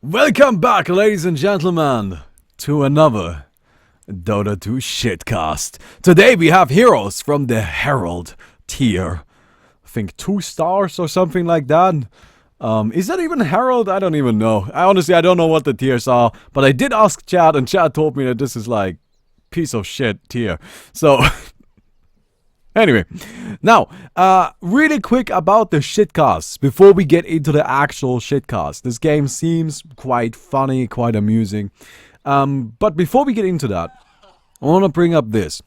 Welcome back, ladies and gentlemen, to another Dota 2 Shitcast. Today we have heroes from the Herald tier. I think 2 stars or something like that. Is that even Herald? I don't even know. I don't know what the tiers are, but I did ask chat, and chat told me that this is like piece of shit tier. So anyway, now, really quick about the shitcast before we get into the actual shitcast. This game seems quite funny, quite amusing. But before we get into that, I want to bring up this.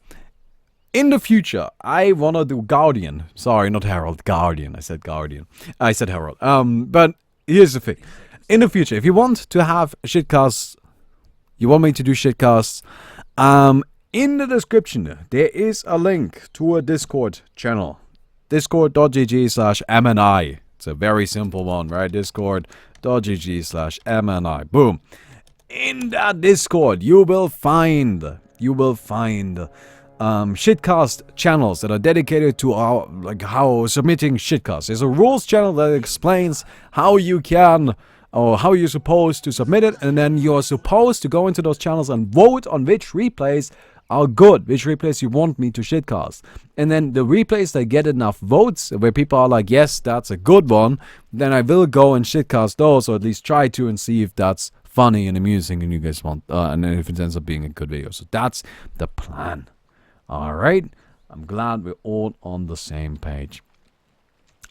In the future, I want to do Guardian. Sorry, not Herald, Guardian. I said Guardian. I said Herald. But here's the thing. In the future, if you want to have shitcasts, you want me to do shitcasts, in the description, there is a link to a Discord channel. Discord.gg/MNI. It's a very simple one, right? Discord.gg/MNI. Boom. In that Discord, you will find shitcast channels that are dedicated to how submitting shitcasts. There's a rules channel that explains how you can or how you're supposed to submit it, and then you're supposed to go into those channels and vote on which replays are good, which replays you want me to shitcast. And then the replays that get enough votes, where people are like, yes, that's a good one, then I will go and shitcast those, or at least try to, and see if that's funny and amusing and you guys want, and if it ends up being a good video. So that's the plan. Alright, I'm glad we're all on the same page.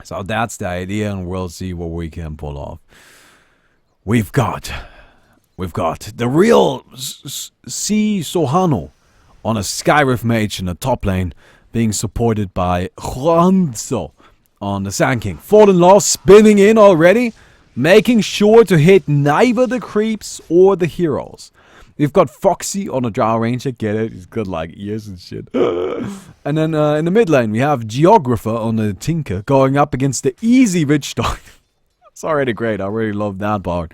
So that's the idea, and we'll see what we can pull off. We've got the real C. Sohano on a Skyriff mage in the top lane, being supported by Juanzo on the Sand King. Fallen Law spinning in already, making sure to hit neither the creeps or the heroes. We've got Foxy on a Drow Ranger, get it? He's got like ears and shit. And then in the mid lane, we have Geographer on the Tinker going up against the easy Witch Dog. It's already great, I really love that part.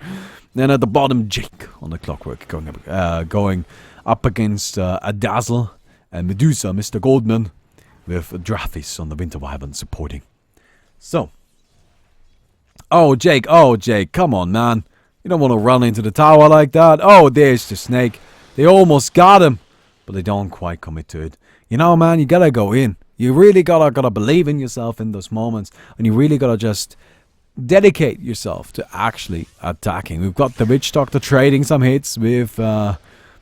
Then at the bottom, Jake on the Clockwork going up against a Dazzle and Medusa, Mr. Goldman, with Drathis on the Winter Wyvern supporting. So, oh Jake, come on, man. You don't want to run into the tower like that. Oh, there's the snake. They almost got him, but they don't quite commit to it. You know, man, you gotta go in. You really gotta believe in yourself in those moments, and you really gotta just dedicate yourself to actually attacking. We've got the Witch Doctor trading some hits with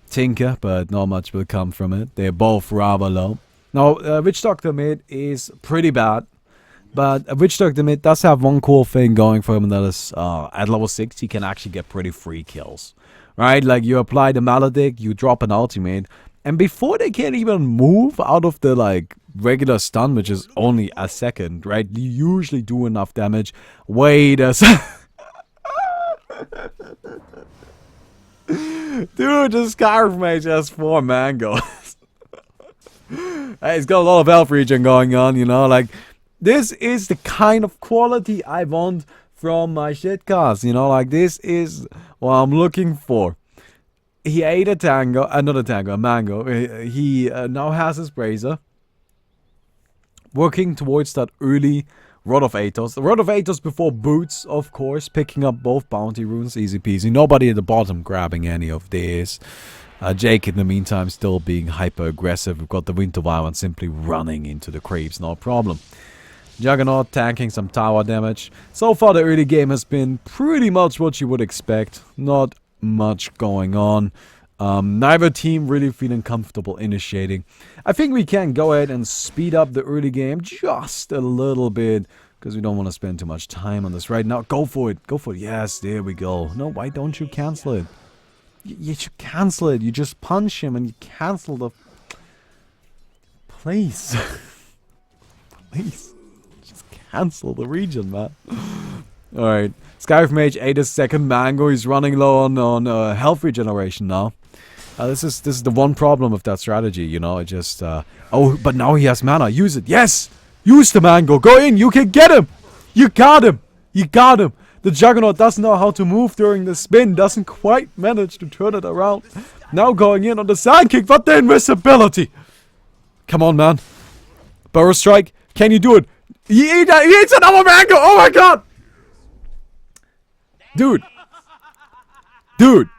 Tinker, but not much will come from it. They're both rather low. Now, Witch Doctor mid is pretty bad, but Witch Doctor mid does have one cool thing going for him, and that is at level 6 he can actually get pretty free kills. Right? Like, you apply the Maledict, you drop an ultimate, and before they can even move out of the like regular stun, which is only a second, right? You usually do enough damage. Wait a second. Dude, this Scarf Mage has 4 mangoes. Hey, he's got a lot of health regen going on, you know, like, this is the kind of quality I want from my shitcast, you know, like, this is what I'm looking for. He ate a mango. He now has his Brazier. Working towards that early Rod of Athos. The Rod of Athos before Boots, of course. Picking up both bounty runes, easy peasy. Nobody at the bottom grabbing any of this. Jake, in the meantime, still being hyper aggressive. We've got the Winter Wyvern simply running into the creeps, no problem. Juggernaut tanking some tower damage. So far, the early game has been pretty much what you would expect. Not much going on. Neither team really feeling comfortable initiating. I think we can go ahead and speed up the early game just a little bit, because we don't want to spend too much time on this right now. Go for it. Go for it. Yes, there we go. No, why don't you cancel it? You should cancel it. You just punch him and you cancel the... Please. Please. Just cancel the region, man. Alright. Skyriff Mage ate his second mango. He's running low on health regeneration now. This is the one problem with that strategy, you know. It just oh, but now he has mana. Use it. Yes, use the mango. Go in. You can get him. You got him. You got him. The Juggernaut doesn't know how to move during the spin. Doesn't quite manage to turn it around. Now going in on the Sand King, but the invisibility. Come on, man. Burrow Strike. Can you do it? He eats another mango. Oh my god. Dude. Dude.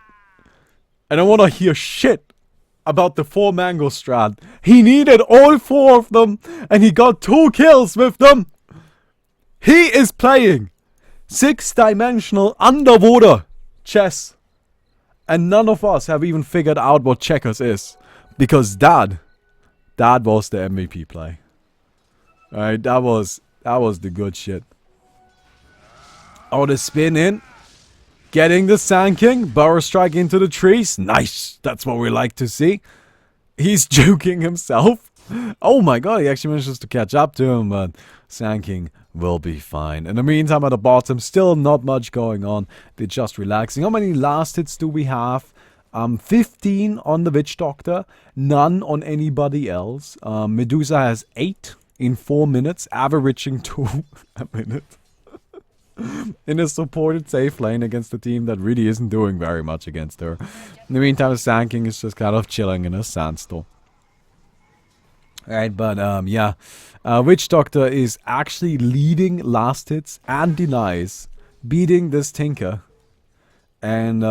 I don't want to hear shit about the 4 mango strat. He needed all 4 of them, and he got 2 kills with them. He is playing 6-dimensional underwater chess. And none of us have even figured out what checkers is. Because that was the MVP play. Alright, that was the good shit. Oh, the spin in. Getting the Sand King. Burrow strike into the trees. Nice. That's what we like to see. He's juking himself. Oh my god, he actually manages to catch up to him, but Sand King will be fine. In the meantime, at the bottom, still not much going on. They're just relaxing. How many last hits do we have? 15 on the Witch Doctor. None on anybody else. Medusa has 8 in 4 minutes, averaging 2 a minute. In a supported safe lane against a team that really isn't doing very much against her. In the meantime, Sand King is just kind of chilling in a sandstorm. Right, but yeah. Witch Doctor is actually leading last hits and denies, beating this Tinker. And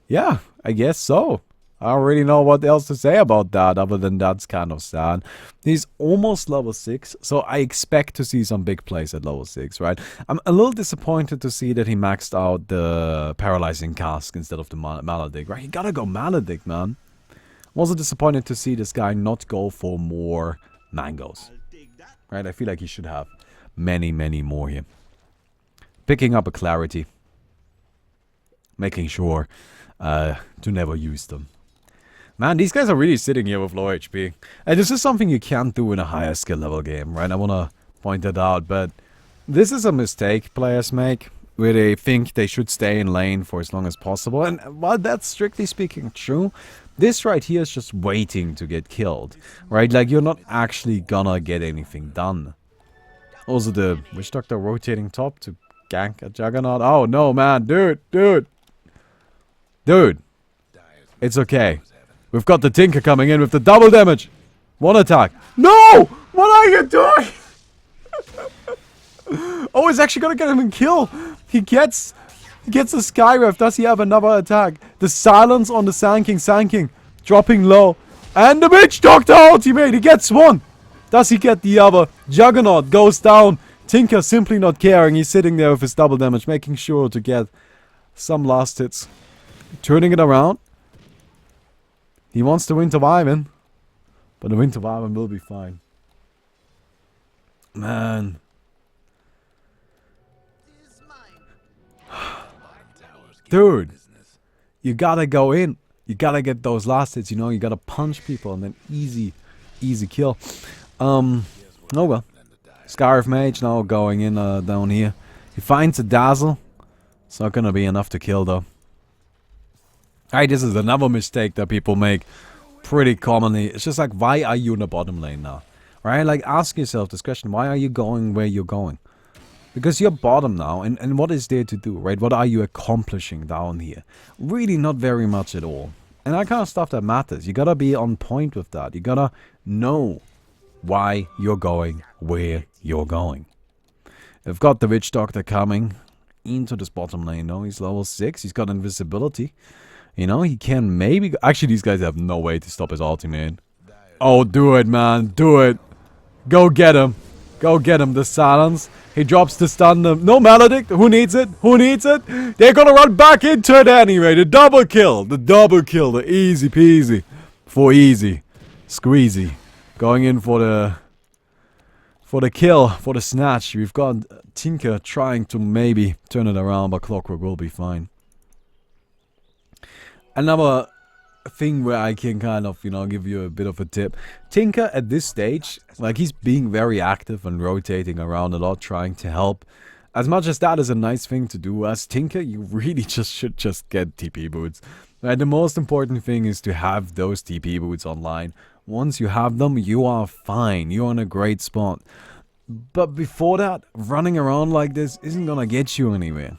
yeah, I guess so. I don't really know what else to say about that, other than that's kind of sad. He's almost level 6, so I expect to see some big plays at level 6, right? I'm a little disappointed to see that he maxed out the Paralyzing Cask instead of the Maledict, right? You gotta go Maledict, man. I'm also disappointed to see this guy not go for more mangoes, right? I feel like he should have many, many more here. Picking up a Clarity. Making sure to never use them. Man, these guys are really sitting here with low HP. And this is something you can't do in a higher skill level game, right? I want to point that out, but this is a mistake players make, where they think they should stay in lane for as long as possible. And while that's strictly speaking true, this right here is just waiting to get killed, right? Like, you're not actually gonna get anything done. Also, the Witch Doctor rotating top to gank a Juggernaut. Oh, no, man. Dude. It's okay. We've got the Tinker coming in with the double damage. 1 attack. No! What are you doing? Oh, he's actually gonna get him and kill. He gets a Skyref. Does he have another attack? The silence on the Sand King. Dropping low. And the Witch Doctor ultimate. He gets 1. Does he get the other? Juggernaut goes down. Tinker simply not caring. He's sitting there with his double damage, making sure to get some last hits. Turning it around. He wants the Winter Wyvern, but the Winter Wyvern will be fine. Man. Dude, you gotta go in. You gotta get those last hits, you know. You gotta punch people and then easy kill. Oh well. Scarf Mage now going in down here. He finds a Dazzle. It's not gonna be enough to kill though. Alright, this is another mistake that people make pretty commonly. It's just like, why are you in the bottom lane now? Right? Like, ask yourself this question. Why are you going where you're going? Because you're bottom now, and what is there to do, right? What are you accomplishing down here? Really not very much at all. And that kind of stuff that matters. You gotta be on point with that. You gotta know why you're going where you're going. We've got the Witch Doctor coming into this bottom lane. No, he's level 6. He's got invisibility. You know, he can maybe... Actually, these guys have no way to stop his ultimate. Oh, do it, man. Do it. Go get him. Go get him. The silence. He drops the stun. No Maledict. Who needs it? Who needs it? They're gonna run back into it anyway. The double kill. The double kill. The easy peasy. For easy. Squeezy. Going in for the... For the kill. For the snatch. We've got Tinker trying to maybe turn it around, but Clockwork will be fine. Another thing where I can kind of, you know, give you a bit of a tip. Tinker at this stage, like, he's being very active and rotating around a lot, trying to help. As much as that is a nice thing to do, as Tinker, you really should just get TP boots. Right, the most important thing is to have those TP boots online. Once you have them, you are fine. You're in a great spot. But before that, running around like this isn't gonna get you anywhere.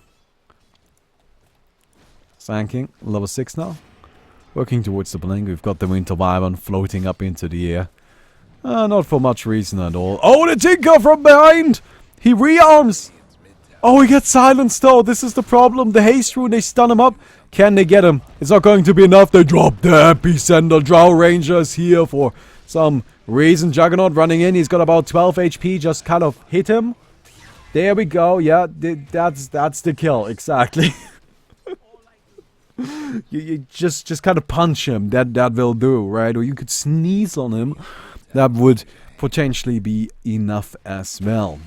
Sand King, level 6 now. Working towards the blink. We've got the Winter Wyvern floating up into the air. Not for much reason at all. Oh, the Tinker from behind! He rearms! Oh, he gets silenced though. This is the problem. The haste rune, they stun him up. Can they get him? It's not going to be enough. They drop the epicenter. Drow Ranger is here for some reason. Juggernaut running in. He's got about 12 HP. Just kind of hit him. There we go. Yeah, that's the kill. Exactly. you just kind of punch him. That will do, right? Or you could sneeze on him. That would potentially be enough as well.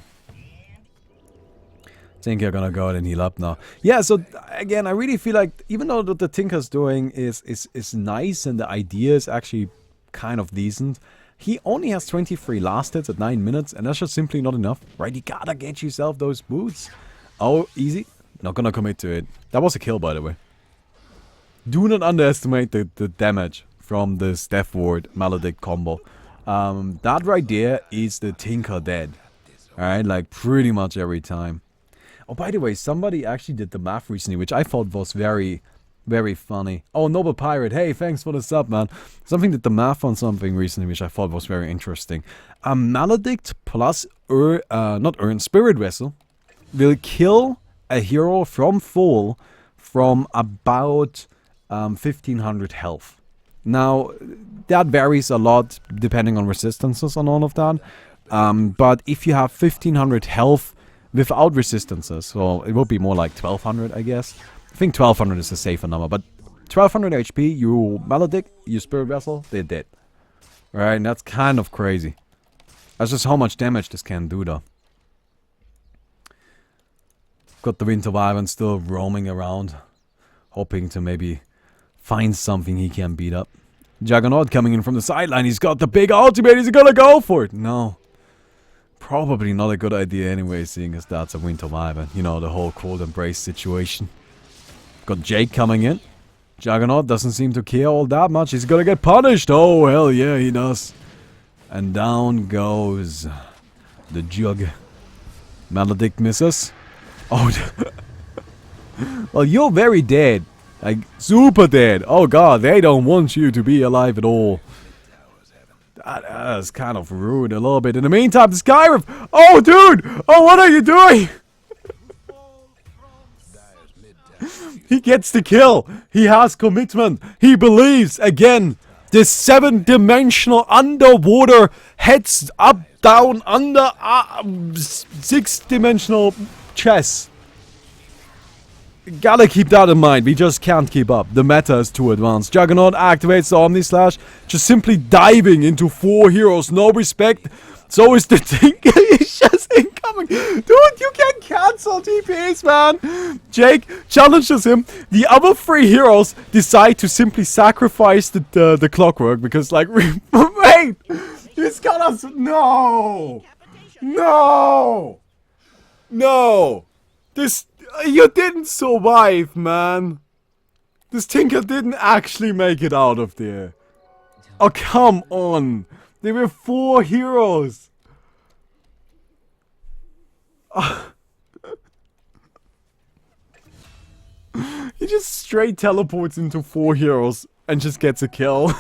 Tinker gonna go ahead and heal up now. Yeah, so again, I really feel like even though what the Tinker's doing is nice and the idea is actually kind of decent, he only has 23 last hits at 9 minutes, and that's just simply not enough, right? You gotta get yourself those boots. Oh, easy. Not gonna commit to it. That was a kill, by the way. Do not underestimate the damage from this Death Ward Maledict combo. That right there is the Tinker dead. Alright, like pretty much every time. Oh, by the way, somebody actually did the math recently, which I thought was very, very funny. Oh, Noble Pirate, hey, thanks for the sub, man. Something did the math on something recently, which I thought was very interesting. A Maledict plus, Spirit Vessel will kill a hero from full from about 1500 health. Now, that varies a lot depending on resistances and all of that. But if you have 1500 health without resistances, so it would be more like 1200, I guess. I think 1200 is a safer number, but 1200 HP, you Maledict, you Spirit Vessel, they're dead. Right, and that's kind of crazy. That's just how much damage this can do, though. Got the Winter Wyvern still roaming around, hoping to maybe find something he can beat up. Juggernaut coming in from the sideline, he's got the big ultimate, he's gonna go for it! No. Probably not a good idea anyway, seeing as that's a Winter Wyvern. You know, the whole Cold Embrace situation. Got Jake coming in. Juggernaut doesn't seem to care all that much. He's gonna get punished. Oh, hell yeah, he does. And down goes the Jug. Maledict misses. Oh, well, you're very dead. Like, super dead. Oh god, they don't want you to be alive at all. That is kind of rude a little bit. In the meantime, the Skyrim. Oh, dude! Oh, what are you doing? He gets the kill. He has commitment. He believes again. This 7-dimensional underwater heads up, down, under 6-dimensional chess. Gotta keep that in mind. We just can't keep up. The meta is too advanced. Juggernaut activates the Omni Slash, just simply diving into 4 heroes. No respect. So is the Tinker. He's just incoming. Dude, you can cancel TPs, man. Jake challenges him. The other 3 heroes decide to simply sacrifice the clockwork because, like, wait. He's got us. No. No. No. This. You didn't survive, man. This Tinker didn't actually make it out of there. Oh, come on. There were 4 heroes. He just straight teleports into 4 heroes and just gets a kill.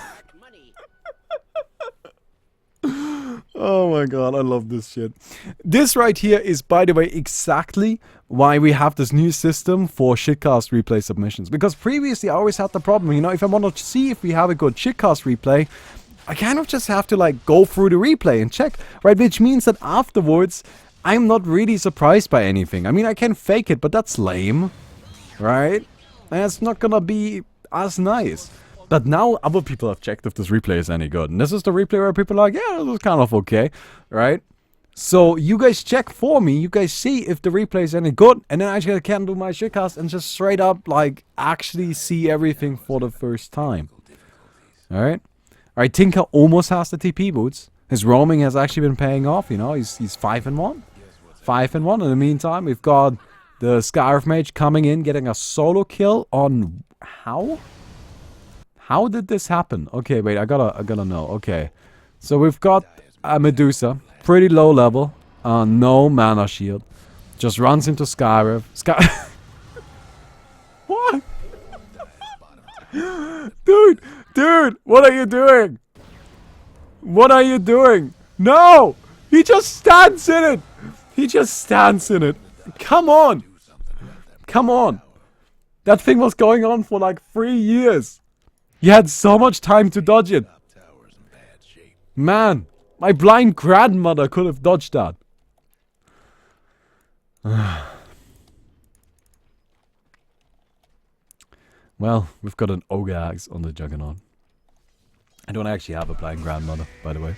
Oh my god, I love this shit. This right here is, by the way, exactly why we have this new system for Shitcast replay submissions. Because previously I always had the problem, you know, if I want to see if we have a good Shitcast replay, I kind of just have to, like, go through the replay and check, right? Which means that afterwards, I'm not really surprised by anything. I mean, I can fake it, but that's lame, right? And it's not gonna be as nice. But now other people have checked if this replay is any good. And this is the replay where people are like, yeah, this is kind of okay, right? So you guys check for me. You guys see if the replay is any good. And then I just can do my shitcast and just straight up, like, actually see everything for the first time. Alright? Alright, Tinker almost has the TP boots. His roaming has actually been paying off, you know. He's 5-1. 5-1. In the meantime, we've got the Scarf Mage coming in, getting a solo kill on... How? How did this happen? Okay, wait, I gotta know. Okay. So we've got a Medusa. Pretty low level. No mana shield. Just runs into Skyrim. What? Dude, what are you doing? What are you doing? No! He just stands in it! He just stands in it. Come on! Come on! That thing was going on for like 3 years. You had so much time to dodge it. Man, my blind grandmother could have dodged that. Well, we've got an ogre axe on the Juggernaut. I don't actually have a blind grandmother, by the way.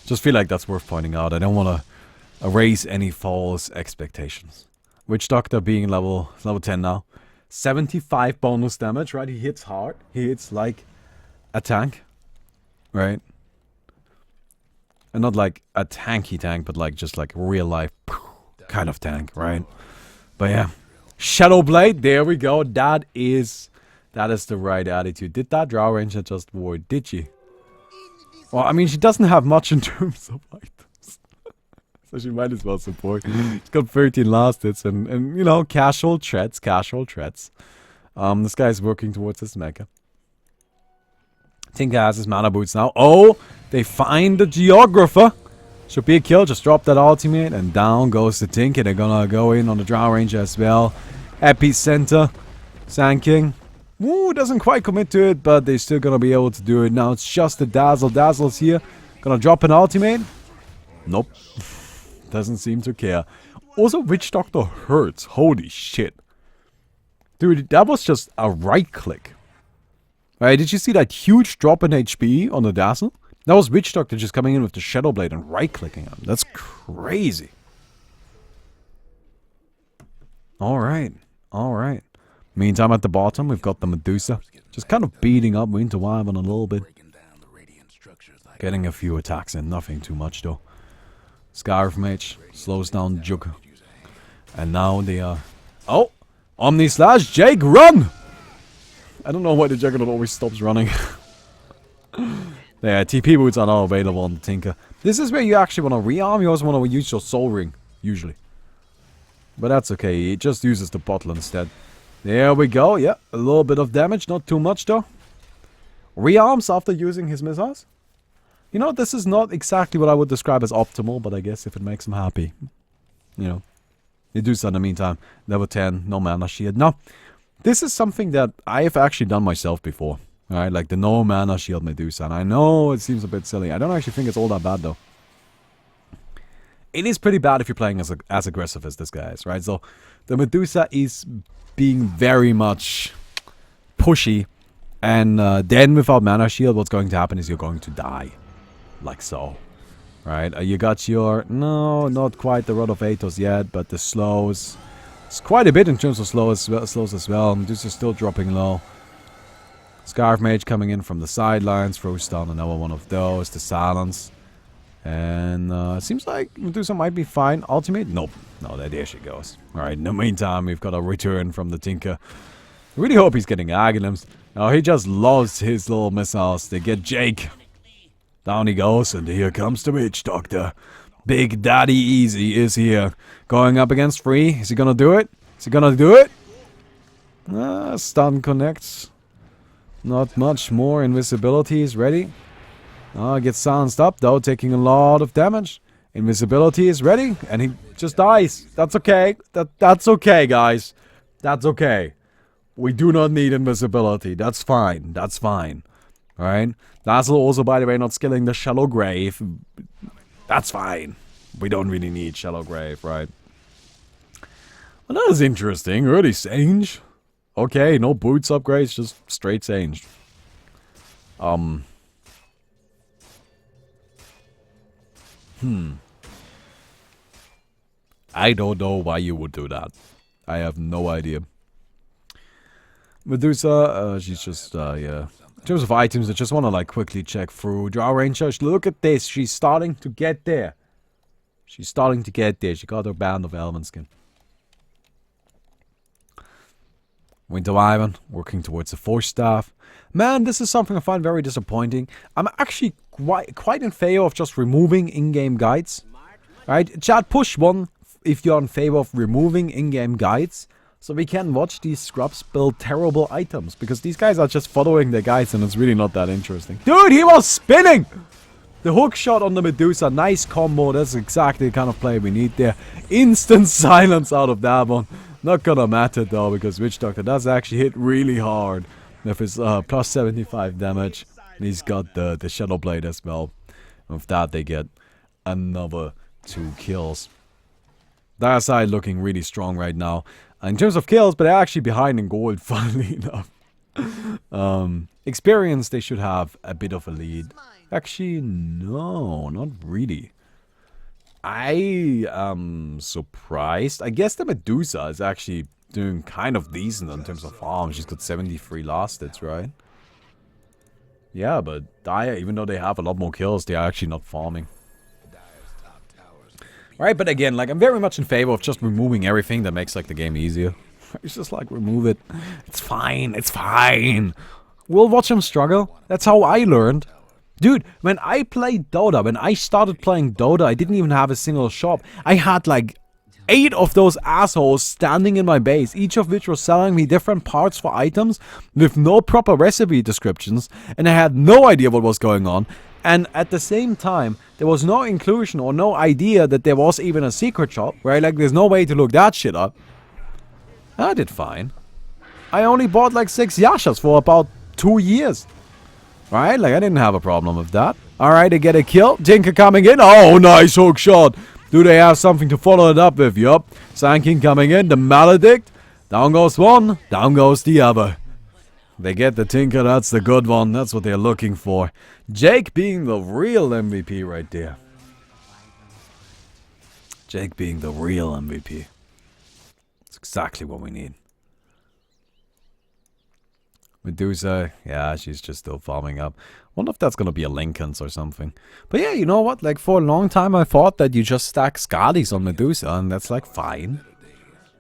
Just feel like that's worth pointing out. I don't want to erase any false expectations. Witch Doctor being level 10 now. 75 bonus damage, right? He hits hard. He hits like a tank, right? And not like a tanky tank, but like just like real life kind of tank, right? But yeah. Shadow Blade, there we go. That is the right attitude. Did that Drow Ranger just ward? Did she? Well, I mean, she doesn't have much in terms of items. So she might as well support. She's got 13 last hits and you know, casual threats. This guy's working towards his mecha. Tinker has his mana boots now. Oh, they find the Geographer. Should be a kill. Just drop that ultimate and down goes the Tinker. They're gonna go in on the Drow Ranger as well. Epicenter. Sand King. Ooh, doesn't quite commit to it, but they're still gonna be able to do it. Now it's just the Dazzle. Dazzle's here. Gonna drop an ultimate. Nope. Doesn't seem to care. Also, Witch Doctor hurts. Holy shit. Dude, that was just a right click. Right, did you see that huge drop in HP on the Dazzle? That was Witch Doctor just coming in with the Shadow Blade and right clicking him. That's crazy. Alright. Alright. Meantime, at the bottom, we've got the Medusa. Just kind of beating up Winter Wyvern a little bit. Getting a few attacks in. Nothing too much, though. Scarf Mage slows down Jug. And now they are... Oh! Omni Slash! Jake, run! I don't know why the Juggernaut always stops running. Yeah, TP boots are now available on the Tinker. This is where you actually want to rearm. You also want to use your Soul Ring, usually. But that's okay. It just uses the bottle instead. There we go. Yeah, a little bit of damage. Not too much, though. Rearms after using his missiles. You know, this is not exactly what I would describe as optimal, but I guess if it makes him happy. You know. You do so in the meantime. Level 10, no mana shield. Now, this is something that I have actually done myself before. Right, like the no mana shield Medusa. And I know it seems a bit silly. I don't actually think it's all that bad, though. It is pretty bad if you're playing as aggressive as this guy is, right? So, the Medusa is being very much pushy. And then without mana shield, what's going to happen is you're going to die. Like so. Right, you got your... No, not quite the Rod of Athos yet, but the slows... It's quite a bit in terms of slows as well. Medusa's still dropping low. Scarf Mage coming in from the sidelines. Throws down another one of those. The Silence. And it seems like Medusa might be fine. Ultimate? Nope. No, there she goes. Alright, in the meantime, we've got a return from the Tinker. I really hope he's getting Aghanim's. No, he just loves his little missiles. They get Jake. Down he goes, and here comes the Witch Doctor. Big Daddy Easy is here. Going up against Free. Is he gonna do it? Is he gonna do it? Stun connects. Not much more. Invisibility is ready. Gets silenced up, though, taking a lot of damage. Invisibility is ready, and he just dies. That's okay. That's okay, guys. That's okay. We do not need invisibility. That's fine. That's fine. Alright? Dazzle also, by the way, not skilling the Shallow Grave. That's fine. We don't really need Shallow Grave, right? Well, that is interesting. Early Sange. Okay, no boots upgrades, just straight Sange. I don't know why you would do that. I have no idea. Medusa, she's just, yeah. In terms of items, I just want to, like, quickly check through. Drow Ranger, look at this. She's starting to get there. She's starting to get there. She got her band of Elven Skin. Winter Wyvern, working towards the Force Staff. Man, this is something I find very disappointing. I'm actually quite in favor of just removing in-game guides. Right? Chat, push 1 if you're in favor of removing in-game guides. So we can watch these scrubs build terrible items. Because these guys are just following their guides and it's really not that interesting. Dude, he was spinning! The hook shot on the Medusa, nice combo. That's exactly the kind of play we need there. Instant silence out of that one. Not gonna matter though, because Witch Doctor does actually hit really hard with his plus 75 damage. And he's got the Shadow Blade as well. With that, they get another 2 kills. Dire side looking really strong right now. In terms of kills, but they're actually behind in gold, funnily enough. Experience, they should have a bit of a lead. Actually, no, not really. I am surprised. I guess the Medusa is actually doing kind of decent in terms of farm. She's got 73 last hits, right? Yeah, but Dire, even though they have a lot more kills, they are actually not farming. Right, but again, like, I'm very much in favor of just removing everything that makes, like, the game easier. It's just like, remove it. It's fine, it's fine. We'll watch him struggle. That's how I learned. Dude, when I played Dota, when I started playing Dota, I didn't even have a single shop. I had like 8 of those assholes standing in my base, each of which was selling me different parts for items with no proper recipe descriptions, and I had no idea what was going on. And at the same time, there was no inclusion or no idea that there was even a secret shop, right? Like, there's no way to look that shit up. I did fine. I only bought like 6 Yashas for about 2 years. Right? Like, I didn't have a problem with that. Alright, they get a kill. Tinker coming in. Oh, nice hook shot. Do they have something to follow it up with? Yup. Sand King coming in. The Maledict. Down goes one. Down goes the other. They get the Tinker. That's the good one. That's what they're looking for. Jake being the real MVP right there. Jake being the real MVP. That's exactly what we need. Medusa, yeah, she's just still farming up. Wonder if that's gonna be a Lincoln's or something. But yeah, you know what? Like, for a long time I thought that you just stack Skadis on Medusa, and that's like fine.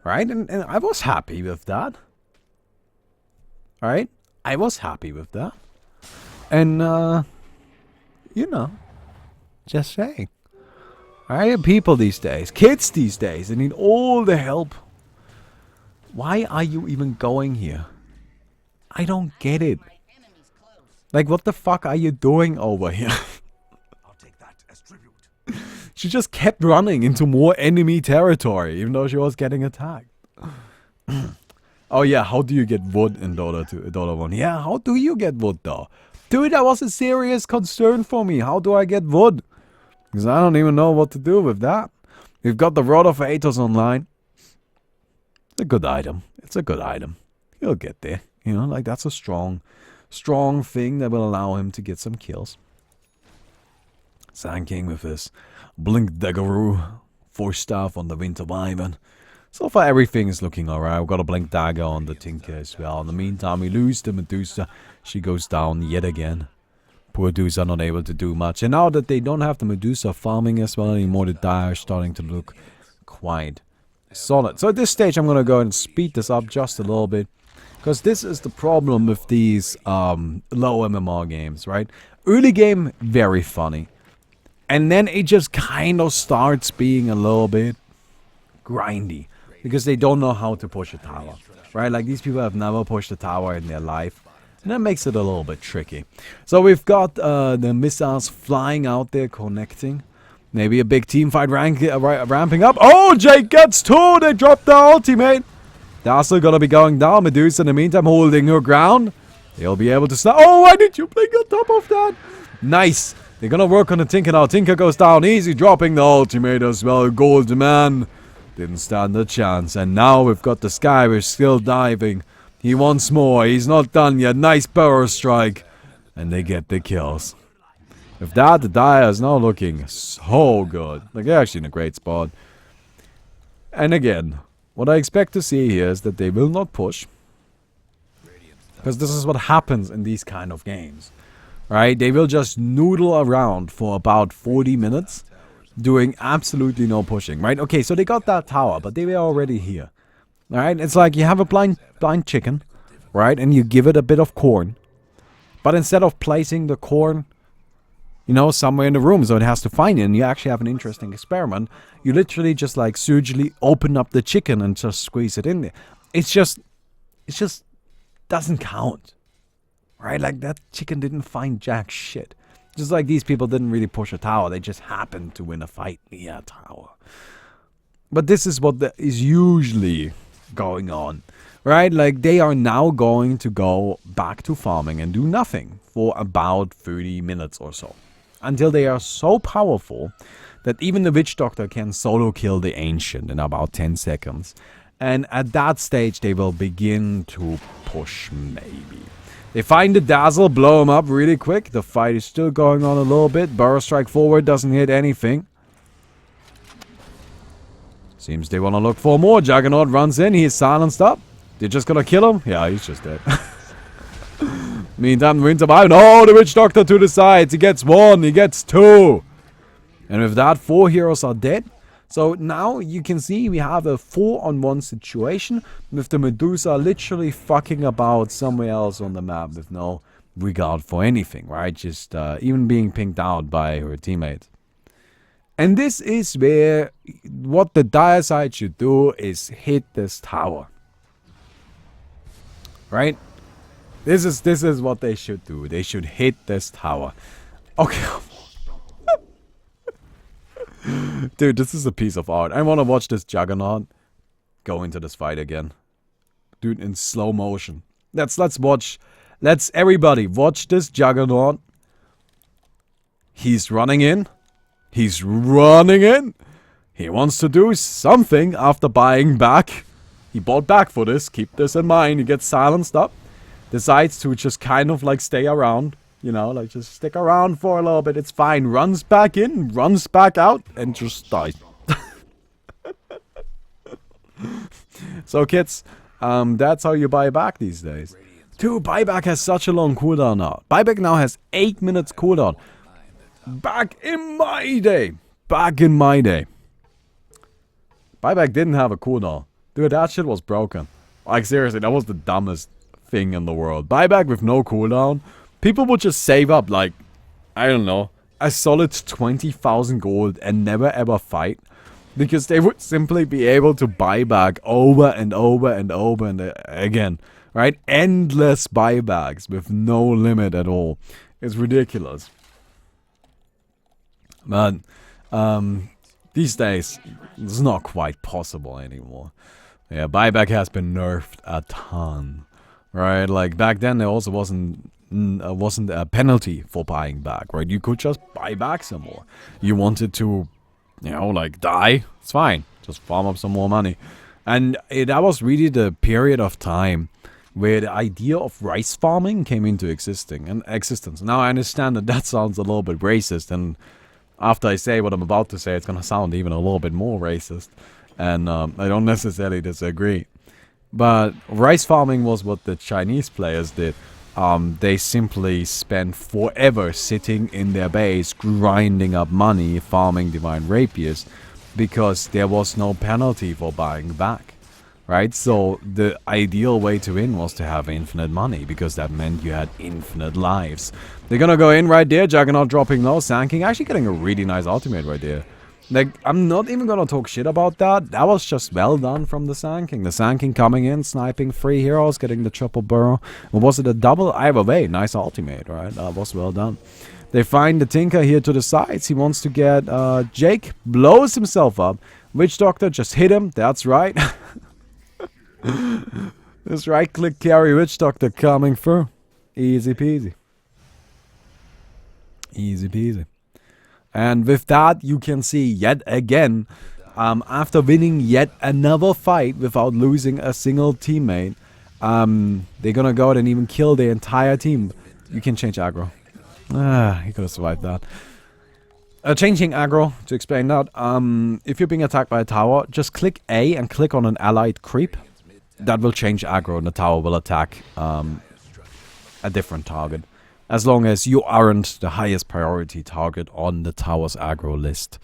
Right? And I was happy with that. Right? I was happy with that. And, you know, just saying. Right? People these days, kids these days, they need all the help. Why are you even going here? I don't get it. Like, what the fuck are you doing over here? I'll take that as tribute. She just kept running into more enemy territory, even though she was getting attacked. Oh yeah, how do you get wood in Dota 1? Yeah, how do you get wood though? Dude, that was a serious concern for me. How do I get wood? Because I don't even know what to do with that. We've got the Rod of Aethos online. It's a good item. It's a good item. He'll get there. You know, like, that's a strong thing that will allow him to get some kills. Sand King with his Blink Daggeroo, Force Staff on the Winter Wyvern. So far, everything is looking alright. We've got a Blink Dagger on the Tinker as well. In the meantime, we lose the Medusa. She goes down yet again. Poor Medusa not able to do much. And now that they don't have the Medusa farming as well anymore, the Dire is starting to look quite solid. So at this stage, I'm going to go and speed this up just a little bit. Because this is the problem with these low MMR games, right? Early game, very funny. And then it just kind of starts being a little bit grindy. Because they don't know how to push a tower, right? Like, these people have never pushed a tower in their life. And that makes it a little bit tricky. So we've got the missiles flying out there, connecting. Maybe a big team fight ramping up. Oh, Jake gets 2! They dropped the ultimate! They're still gonna be going down. Medusa in the meantime holding her ground. They'll be able to stop. Oh, why did you blink on top of that? Nice. They're gonna work on the Tinker now. Tinker goes down easy, dropping the ultimate as well. Gold man didn't stand a chance. And now we've got the Skywish still diving. He wants more. He's not done yet. Nice power strike. And they get the kills. With that, the Dire is now looking so good. Like, they're actually in a great spot. And again, what I expect to see here is that they will not push. Because this is what happens in these kind of games. Right? They will just noodle around for about 40 minutes. Doing absolutely no pushing. Right? Okay, so they got that tower, but they were already here. Alright? It's like you have a blind chicken. Right? And you give it a bit of corn. But instead of placing the corn, you know, somewhere in the room so it has to find it, and you actually have an interesting experiment, you literally just like surgically open up the chicken and just squeeze it in there. It just doesn't count. Right? Like, that chicken didn't find jack shit. Just like these people didn't really push a tower, they just happened to win a fight near a tower. But this is what is usually going on, right? Like, they are now going to go back to farming and do nothing for about 30 minutes or so. Until they are so powerful that even the Witch Doctor can solo kill the Ancient in about 10 seconds. And at that stage, they will begin to push, maybe. They find the Dazzle, blow him up really quick. The fight is still going on a little bit. Burrow Strike forward doesn't hit anything. Seems they want to look for more. Juggernaut runs in. He's silenced up. They're just going to kill him? Yeah, he's just dead. Meantime, Winter Bible. Oh, the Witch Doctor to the sides. He gets 1. He gets 2. And with that, 4 heroes are dead. So now you can see we have a 4-on-1 situation with the Medusa literally fucking about somewhere else on the map with no regard for anything, right? Just even being pinked out by her teammates. And this is where what the dire side should do is hit this tower. Right? This is what they should do. They should hit this tower. Okay. Dude, this is a piece of art. I want to watch this Juggernaut go into this fight again. Dude, in slow motion. Let's watch. Let's everybody watch this Juggernaut. He's running in. He's running in. He wants to do something after buying back. He bought back for this. Keep this in mind. He gets silenced up. Decides to just kind of like stay around. You know, like just stick around for a little bit. It's fine. Runs back in, runs back out, and just dies. So kids, that's how you buy back these days. Dude, buyback has such a long cooldown now. Buyback now has 8 minutes cooldown. Back in my day. Buyback didn't have a cooldown. Dude, that shit was broken. Like seriously, that was the dumbest thing in the world. Buyback with no cooldown. People would just save up, like, I don't know, a solid 20,000 gold and never ever fight. Because they would simply be able to buy back over and over and over and again. Right? Endless buybacks with no limit at all. It's ridiculous. But, these days, it's not quite possible anymore. Yeah, buyback has been nerfed a ton. Right? Like, back then there also wasn't a penalty for buying back, right? You could just buy back some more. You wanted to, you know, like die, it's fine. Just farm up some more money. And that was really the period of time where the idea of rice farming came into existence. Now I understand that sounds a little bit racist, and after I say what I'm about to say, it's gonna sound even a little bit more racist. And I don't necessarily disagree. But rice farming was what the Chinese players did. They simply spent forever sitting in their base, grinding up money, farming divine rapiers, because there was no penalty for buying back, right? So the ideal way to win was to have infinite money, because that meant you had infinite lives. They're gonna go in right there, Juggernaut dropping low, Sand King actually getting a really nice ultimate right there. Like, I'm not even gonna talk shit about that. That was just well done from the Sand King. The Sand King coming in, sniping 3 heroes, getting the triple burrow. Or was it a double? Either way, nice ultimate, right? That was well done. They find the Tinker here to the sides. He wants to get Jake, blows himself up. Witch Doctor just hit him. That's right. This right-click carry Witch Doctor coming through. Easy peasy. Easy peasy. And with that, you can see yet again, after winning yet another fight without losing a single teammate, they're gonna go out and even kill the entire team. You can change aggro. He could have survived that. Changing aggro, to explain that, if you're being attacked by a tower, just click A and click on an allied creep. That will change aggro and the tower will attack a different target. As long as you aren't the highest priority target on the tower's aggro list,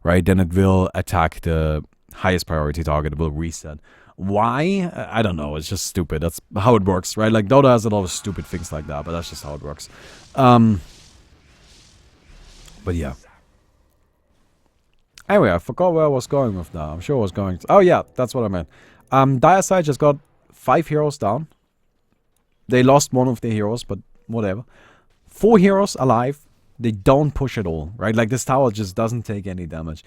right? Then it will attack the highest priority target. It will reset. Why? I don't know. It's just stupid. That's how it works, right? Like, Dota has a lot of stupid things like that, but that's just how it works. But yeah. Anyway, I forgot where I was going with that. I'm sure I was going to... Oh, yeah. That's what I meant. Dire Side just got 5 heroes down. They lost one of their heroes, but whatever. 4 heroes alive. They don't push at all, right? Like, this tower just doesn't take any damage.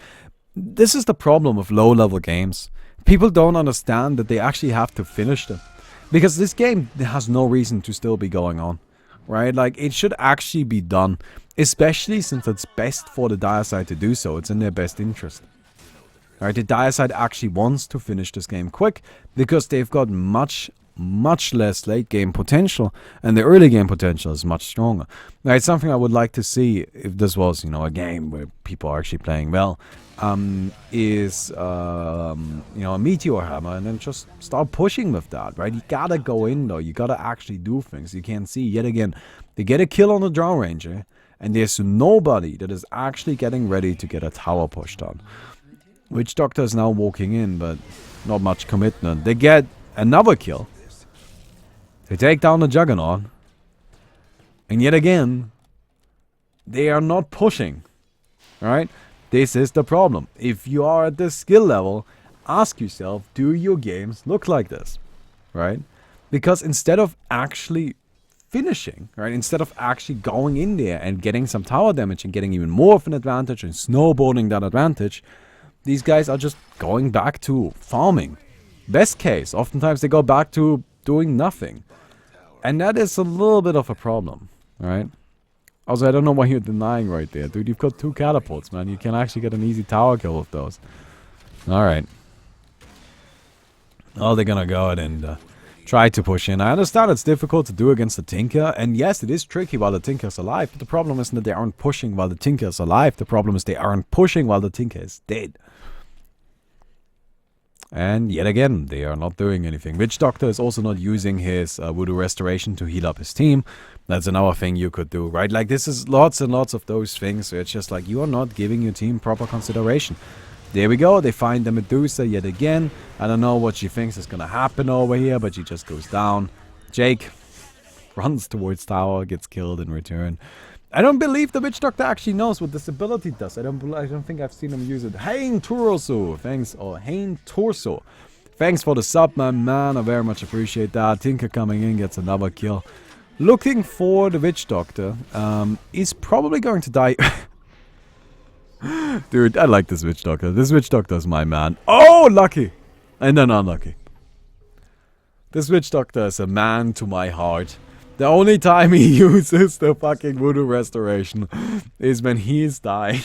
This is the problem with low-level games. People don't understand that they actually have to finish them. Because this game has no reason to still be going on, right? Like, it should actually be done. Especially since it's best for the dire side to do so. It's in their best interest. Right, the dire side actually wants to finish this game quick because they've got much less late game potential, and the early game potential is much stronger. Now, it's something I would like to see if this was, a game where people are actually playing well, is a meteor hammer, and then just start pushing with that, right? You gotta go in though, you gotta actually do things. You can see yet again, they get a kill on the Drow Ranger, and there's nobody that is actually getting ready to get a tower pushed on. Witch Doctor is now walking in, but not much commitment. They get another kill. They take down the Juggernaut. And yet again, they are not pushing. Right? This is the problem. If you are at this skill level, ask yourself, do your games look like this? Right? Because instead of actually finishing, right, instead of actually going in there and getting some tower damage and getting even more of an advantage and snowballing that advantage, these guys are just going back to farming. Best case, oftentimes they go back to doing nothing. And that is a little bit of a problem, right? Also, I don't know why you're denying right there. Dude, you've got 2 catapults, man. You can actually get an easy tower kill with those. Alright. Oh, they're gonna go ahead and try to push in. I understand it's difficult to do against the Tinker. And yes, it is tricky while the Tinker's alive. But the problem isn't that they aren't pushing while the Tinker's alive. The problem is they aren't pushing while the Tinker is dead. And yet again, they are not doing anything. Witch Doctor is also not using his Voodoo Restoration to heal up his team. That's another thing you could do, right? Like, this is lots and lots of those things where it's just like, you are not giving your team proper consideration. There we go, they find the Medusa yet again. I don't know what she thinks is gonna happen over here, but she just goes down. Jake runs towards tower, gets killed in return. I don't believe the Witch Doctor actually knows what this ability does. I don't think I've seen him use it. Hein Torso, thanks, or Hein Torso. Thanks for the sub, my man. I very much appreciate that. Tinker coming in, gets another kill. Looking for the Witch Doctor. Is probably going to die. Dude, I like this Witch Doctor. This Witch Doctor is my man. Oh, lucky! And then unlucky. This Witch Doctor is a man to my heart. The only time he uses the fucking Voodoo Restoration is when he's dying.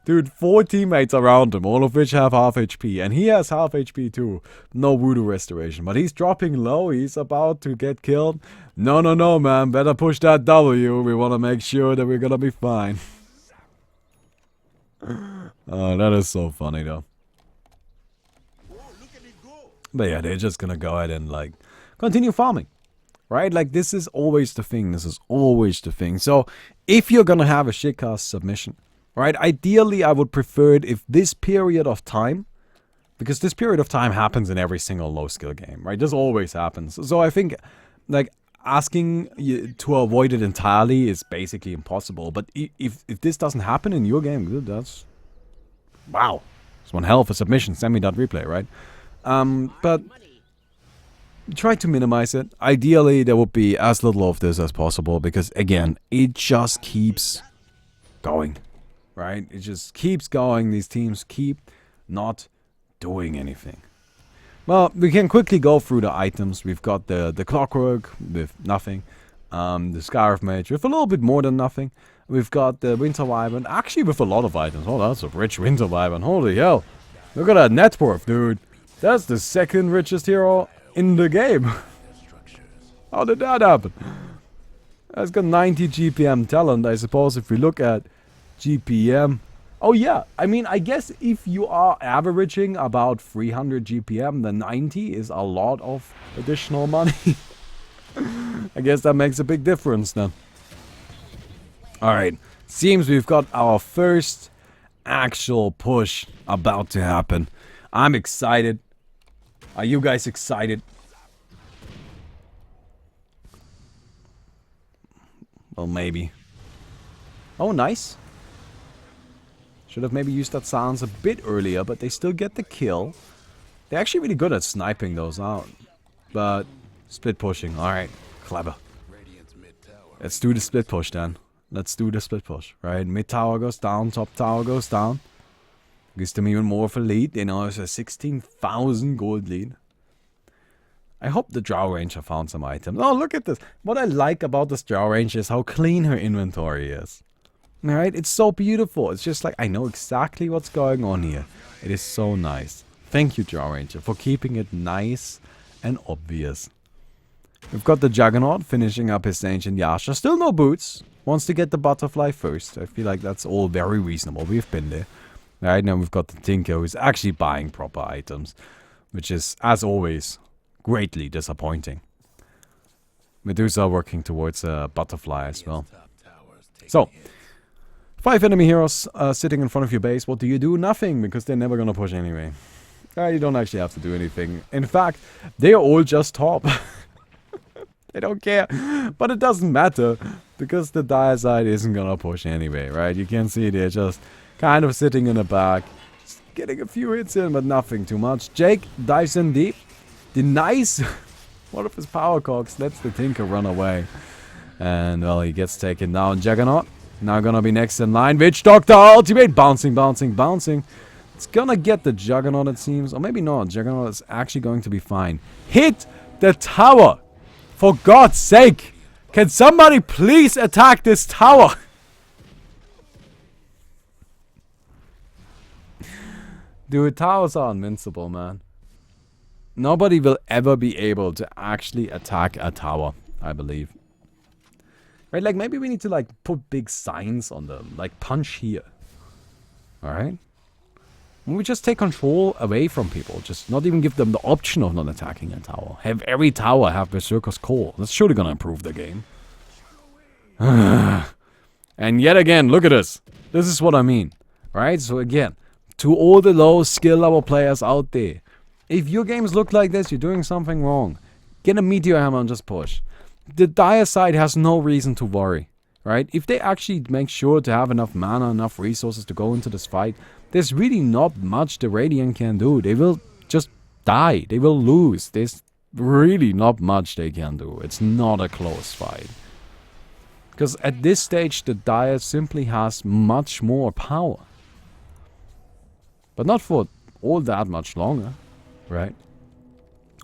Dude, 4 teammates around him, all of which have half HP. And he has half HP too. No Voodoo Restoration. But he's dropping low. He's about to get killed. No, no, no, man. Better push that W. We want to make sure that we're gonna be fine. Oh, that is so funny, though. But yeah, they're just gonna go ahead and, like, continue farming. Right? Like, this is always the thing. This is always the thing. So, if you're gonna have a Shitcast submission, right? Ideally, I would prefer it if this period of time, because this period of time happens in every single low-skill game, right? This always happens. So, I think, like, asking you to avoid it entirely is basically impossible. But if this doesn't happen in your game, that's... wow. It's one hell of a submission. Send me that replay, right? But... try to minimize it. Ideally, there would be as little of this as possible because, again, it just keeps going, right? It just keeps going. These teams keep not doing anything. Well, we can quickly go through the items. We've got the Clockwork with nothing, the Scarf Mage with a little bit more than nothing. We've got the Winter Wyvern, actually with a lot of items. Oh, that's a rich Winter Wyvern. Holy hell. Look at that net worth, dude. That's the second richest hero in the game. How did that happen? That's got 90 GPM talent. I suppose if we look at GPM. Oh yeah, I mean, I guess if you are averaging about 300 GPM, then 90 is a lot of additional money. I guess that makes a big difference then. Alright, seems we've got our first actual push about to happen. I'm excited. Are you guys excited? Well, maybe. Oh, nice. Should have maybe used that silence a bit earlier, but they still get the kill. They're actually really good at sniping those out. But, split pushing. Alright, clever. Let's do the split push then. Let's do the split push, right? Mid tower goes down, top tower goes down. Gives them even more of a lead. They now have a 16,000 gold lead. I hope the Drow Ranger found some items. Oh, look at this. What I like about this Drow Ranger is how clean her inventory is. Alright, it's so beautiful. It's just like, I know exactly what's going on here. It is so nice. Thank you, Drow Ranger, for keeping it nice and obvious. We've got the Juggernaut finishing up his Ancient Yasha. Still no boots. Wants to get the Butterfly first. I feel like that's all very reasonable. We've been there. Right now we've got the Tinker who's actually buying proper items. Which is, as always, greatly disappointing. Medusa working towards a Butterfly as well. So, 5 enemy heroes sitting in front of your base. What do? Nothing, because they're never gonna push anyway. You don't actually have to do anything. In fact, they are all just top. They don't care. But it doesn't matter, because the dire side isn't gonna push anyway, right? You can see they're just kind of sitting in the back. Just getting a few hits in, but nothing too much. Jake dives in deep. Denies one of his power cogs. Lets the Tinker run away. And, well, he gets taken down. Juggernaut now gonna be next in line. Witch Doctor ultimate. Bouncing, bouncing, bouncing. It's gonna get the Juggernaut, it seems. Or maybe not. Juggernaut is actually going to be fine. Hit the tower! For God's sake! Can somebody please attack this tower? Dude, towers are invincible, man. Nobody will ever be able to actually attack a tower, I believe. Right, like maybe we need to like put big signs on them. Like punch here. Alright? We just take control away from people. Just not even give them the option of not attacking a tower. Have every tower have Berserker's Call. That's surely gonna improve the game. And yet again, look at this. This is what I mean. Right? So again, to all the low skill level players out there, if your games look like this, you're doing something wrong. Get a Meteor Hammer and just push. The dire side has no reason to worry. Right? If they actually make sure to have enough mana, enough resources to go into this fight, there's really not much the Radiant can do. They will just die. They will lose. There's really not much they can do. It's not a close fight. Because at this stage, the Dire simply has much more power. But not for all that much longer, right?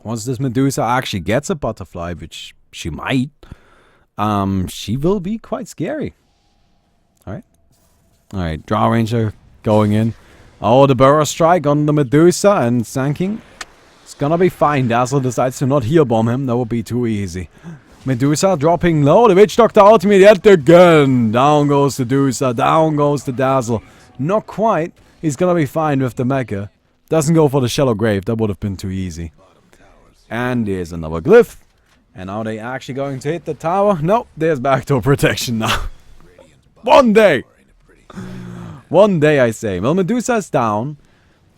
Once this Medusa actually gets a Butterfly, which she might, she will be quite scary. Alright. Alright, Drow Ranger going in. Oh, the Burrow Strike on the Medusa and Sanking. It's gonna be fine. Dazzle decides to not heal bomb him. That would be too easy. Medusa dropping low. The Witch Doctor ultimate yet again. Down goes the Medusa. Down goes the Dazzle. Not quite. He's gonna be fine with the Mecha. Doesn't go for the Shallow Grave. That would have been too easy. And there's another Glyph. And are they actually going to hit the tower? Nope. There's backdoor protection now. One day. One day, I say. Well, Medusa's down.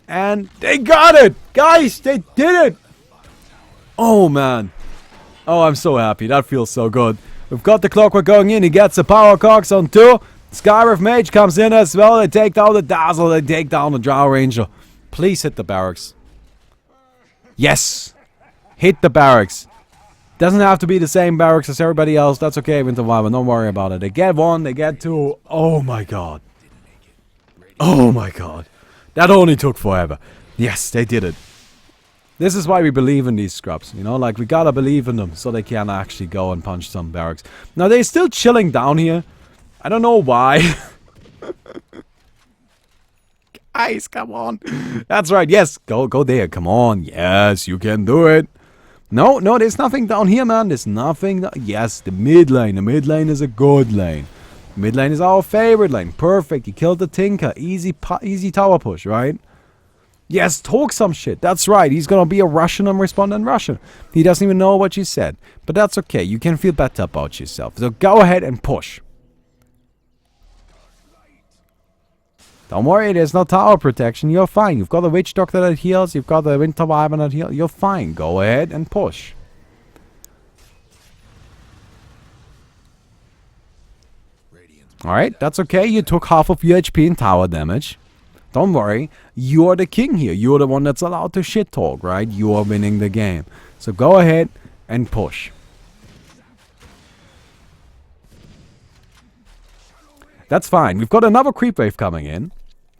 And they got it! Guys, they did it! Oh, man. Oh, I'm so happy. That feels so good. We've got the Clockwork going in. He gets the Power Cogs on 2. Skywrath Mage comes in as well. They take down the Dazzle. They take down the Drow Ranger. Please hit the barracks. Yes! Hit the barracks. Doesn't have to be the same barracks as everybody else. That's okay, Winter Wyvern. Don't worry about it. They get 1, they get 2. Oh my god. Oh my god. That only took forever. Yes, they did it. This is why we believe in these scrubs. You know, like we gotta believe in them so they can actually go and punch some barracks. Now they're still chilling down here. I don't know why. Guys, come on. That's right. Yes, go there. Come on. Yes, you can do it. No, there's nothing down here, man. There's nothing. Yes, the mid lane. The mid lane is a good lane. Mid lane is our favorite lane. Perfect. You killed the Tinker. Easy tower push, right? Yes, talk some shit. That's right. He's gonna be a Russian and respond in Russian. He doesn't even know what you said. But that's okay. You can feel better about yourself. So go ahead and push. Don't worry, there's no tower protection. You're fine. You've got the Witch Doctor that heals. You've got the Winter Wyvern that heals. You're fine. Go ahead and push. Alright, that's okay. You took half of your HP in tower damage. Don't worry. You're the king here. You're the one that's allowed to shit talk, right? You are winning the game. So go ahead and push. That's fine. We've got another creep wave coming in.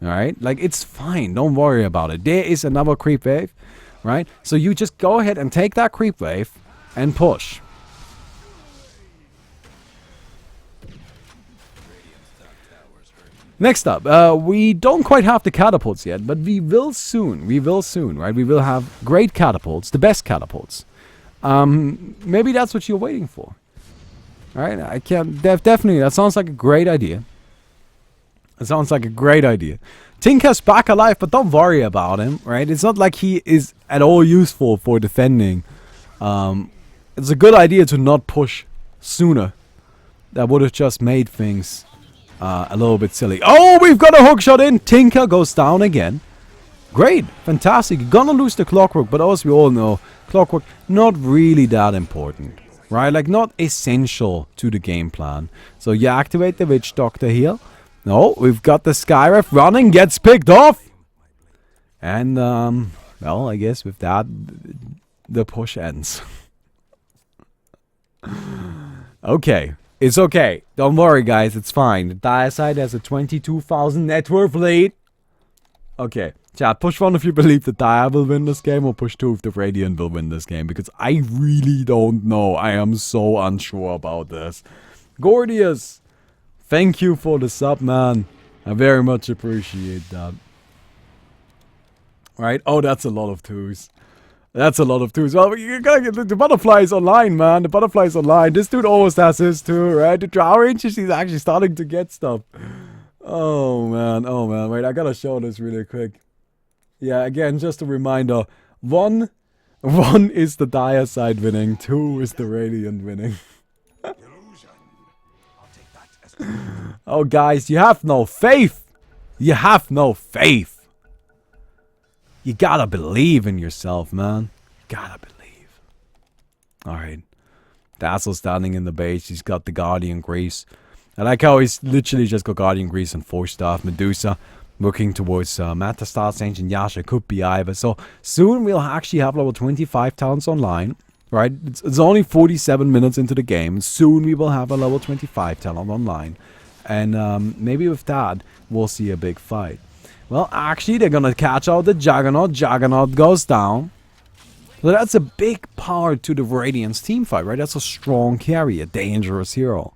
Alright? Like, it's fine. Don't worry about it. There is another creep wave. Right? So you just go ahead and take that creep wave and push. Next up, we don't quite have the catapults yet, but we will soon. We will soon, right? We will have great catapults, the best catapults. Maybe that's what you're waiting for. Alright, I can't... definitely, that sounds like a great idea. It sounds like a great idea. Tinker's back alive, but don't worry about him, right? It's not like he is at all useful for defending. It's a good idea to not push sooner. That would have just made things a little bit silly. Oh, we've got a hook shot in. Tinker goes down again. Great. Fantastic. You're gonna lose the clockwork, but as we all know, clockwork not really that important. Right? Like, not essential to the game plan. So you activate the Witch Doctor here. No, we've got the Skyref running, gets picked off. And, well, I guess with that, the push ends. Okay, it's okay. Don't worry, guys, it's fine. The dire side has a 22,000 net worth lead. Okay, chat, push 1 if you believe the Dire will win this game, or push 2 if the Radiant will win this game. Because I really don't know. I am so unsure about this. Gordius! Thank you for the sub, man. I very much appreciate that. Right? Oh, that's a lot of 2s. That's a lot of 2s. Well, you gotta get the butterflies online, man. The butterflies online. This dude almost has his too, right? The Drow Rangers, he's actually starting to get stuff. Oh, man. Oh, man. Wait, I gotta show this really quick. Yeah, again, just a reminder. 1 is the Dire side winning. 2 is the Radiant winning. Oh, guys, you have no faith. You have no faith. You gotta believe in yourself, man. Gotta believe. Alright. Dazzle's standing in the base. He's got the Guardian Grease. I like how he's literally just got Guardian Grease and 4-staff. Medusa looking towards Metastar, Ancient Yasha. Could be either. So soon we'll actually have level 25 talents online. Right? It's only 47 minutes into the game. Soon we will have a level 25 talent online. And maybe with that, we'll see a big fight. Well, actually, they're gonna catch out the Juggernaut. Juggernaut goes down. So that's a big part to the Radiant's team fight, right? That's a strong carry, a dangerous hero.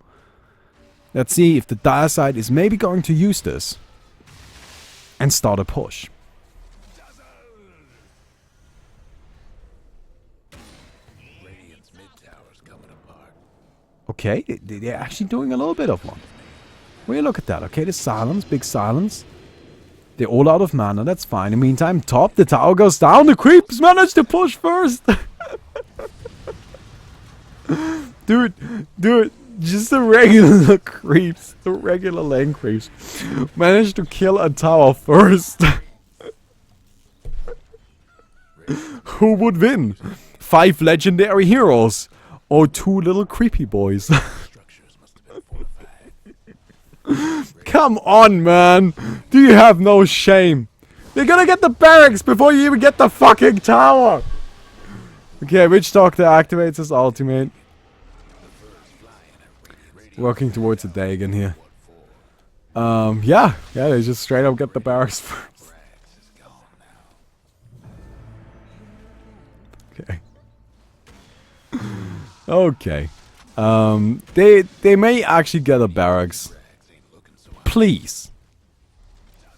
Let's see if the Dire side is maybe going to use this and start a push. Okay, they're actually doing a little bit of one. Well, look at that. Okay, the silence, big silence. They're all out of mana, that's fine. In the meantime, top, the tower goes down. The creeps managed to push first. Dude, just the regular creeps, the regular lane creeps, managed to kill a tower first. Who would win? 5 legendary heroes or 2 little creepy boys? Come on, man. Do you have no shame? They're gonna get the barracks before you even get the fucking tower. Okay, Witch Doctor activates his ultimate. Working towards a Dagon here. Yeah, they just straight up get the barracks first. Okay. Okay. They may actually get a barracks. Please.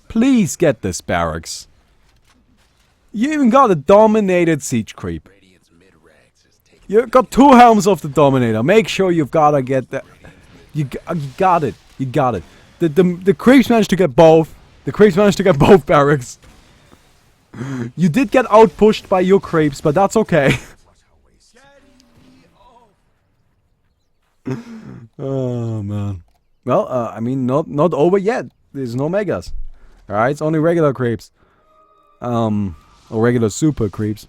Please get this barracks. You even got a dominated siege creep. You got 2 helms of the Dominator. Make sure you've gotta get that. You got it. You got it. The creeps managed to get both. The creeps managed to get both barracks. You did get outpushed by your creeps, but that's okay. Oh man. Well, I mean, not over yet. There's no megas. Alright, it's only regular creeps. Or regular super creeps.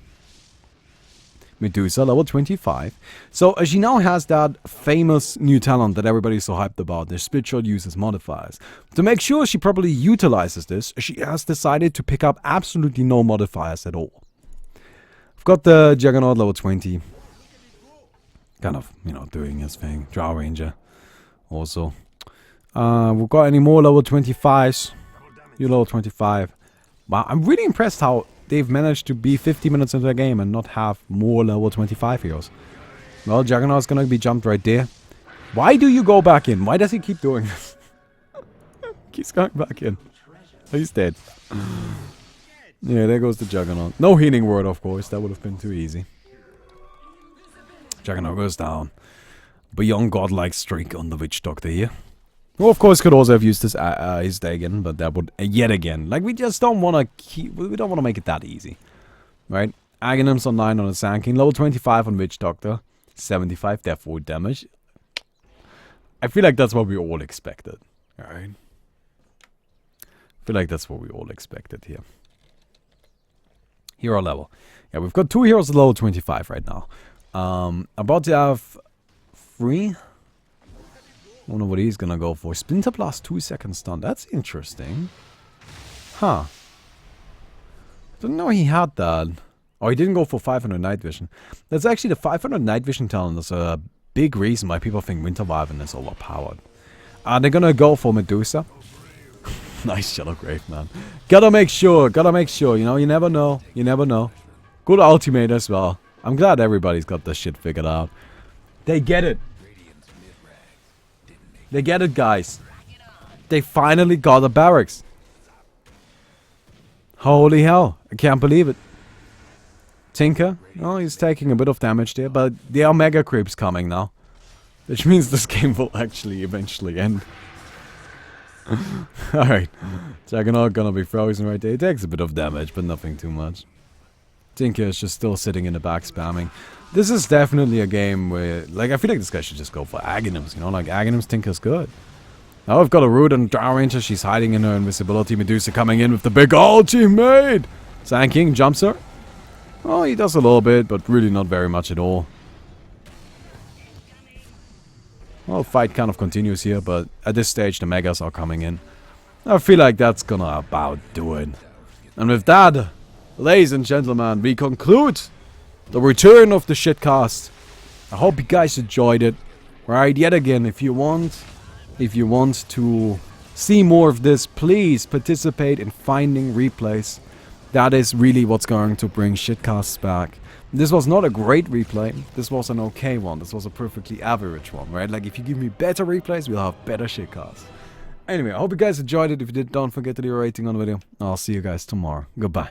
Medusa, level 25. So, she now has that famous new talent that everybody's so hyped about. The split shot uses modifiers. To make sure she properly utilizes this, she has decided to pick up absolutely no modifiers at all. I've got the Juggernaut, level 20. Kind of, doing his thing. Drow Ranger. Also. We've got any more level 25s? You level 25. Wow, I'm really impressed how they've managed to be 50 minutes into the game and not have more level 25 heroes. Well, Juggernaut's gonna be jumped right there. Why do you go back in? Why does he keep doing this? Keeps going back in. He's dead. Yeah, there goes the Juggernaut. No healing word, of course. That would have been too easy. Juggernaut goes down. Beyond godlike streak on the Witch Doctor here. Who, of course, could also have used his Dagon, but that would yet again. Like, we just don't want to keep. We don't want to make it that easy, right? Aghanims on 9 on the Sand King, level 25 on Witch Doctor, 75 death wound damage. I feel like that's what we all expected, alright? I feel like that's what we all expected here. Hero level. Yeah, we've got 2 heroes at level 25 right now. About to have 3. Wonder what he's gonna go for. Splinter Blast 2-second stun. That's interesting. Huh. Didn't know he had that. Oh, he didn't go for 500 night vision. That's actually the 500 night vision talent. That's a big reason why people think Winter Wyvern is overpowered. They're gonna go for Medusa. Nice Shadow Grave, man. Gotta make sure, you know, you never know. You never know. Good ultimate as well. I'm glad everybody's got this shit figured out. They get it. They get it, guys. They finally got the barracks. Holy hell. I can't believe it. Tinker. Oh, he's taking a bit of damage there, but there are mega creeps coming now. Which means this game will actually eventually end. Alright. Juggernaut gonna be frozen right there. He takes a bit of damage, but nothing too much. Tinker is just still sitting in the back spamming. This is definitely a game where, like, I feel like this guy should just go for Aghanims, you know? Like, Aghanims Tinker's good. Now I've got a Root and Drow Ranger. She's hiding in her invisibility. Medusa coming in with the big ultimate! Sand King jumps her. Oh, he does a little bit, but really not very much at all. Well, fight kind of continues here, but at this stage the Megas are coming in. I feel like that's gonna about do it. And with that, ladies and gentlemen, we conclude the return of the Shitcast. I hope you guys enjoyed it. Right, yet again, if you want to see more of this, please participate in finding replays. That is really what's going to bring Shitcasts back. This was not a great replay. This was an okay one. This was a perfectly average one, right? Like, if you give me better replays, we'll have better Shitcasts. Anyway, I hope you guys enjoyed it. If you did, don't forget to leave a rating on the video. I'll see you guys tomorrow. Goodbye.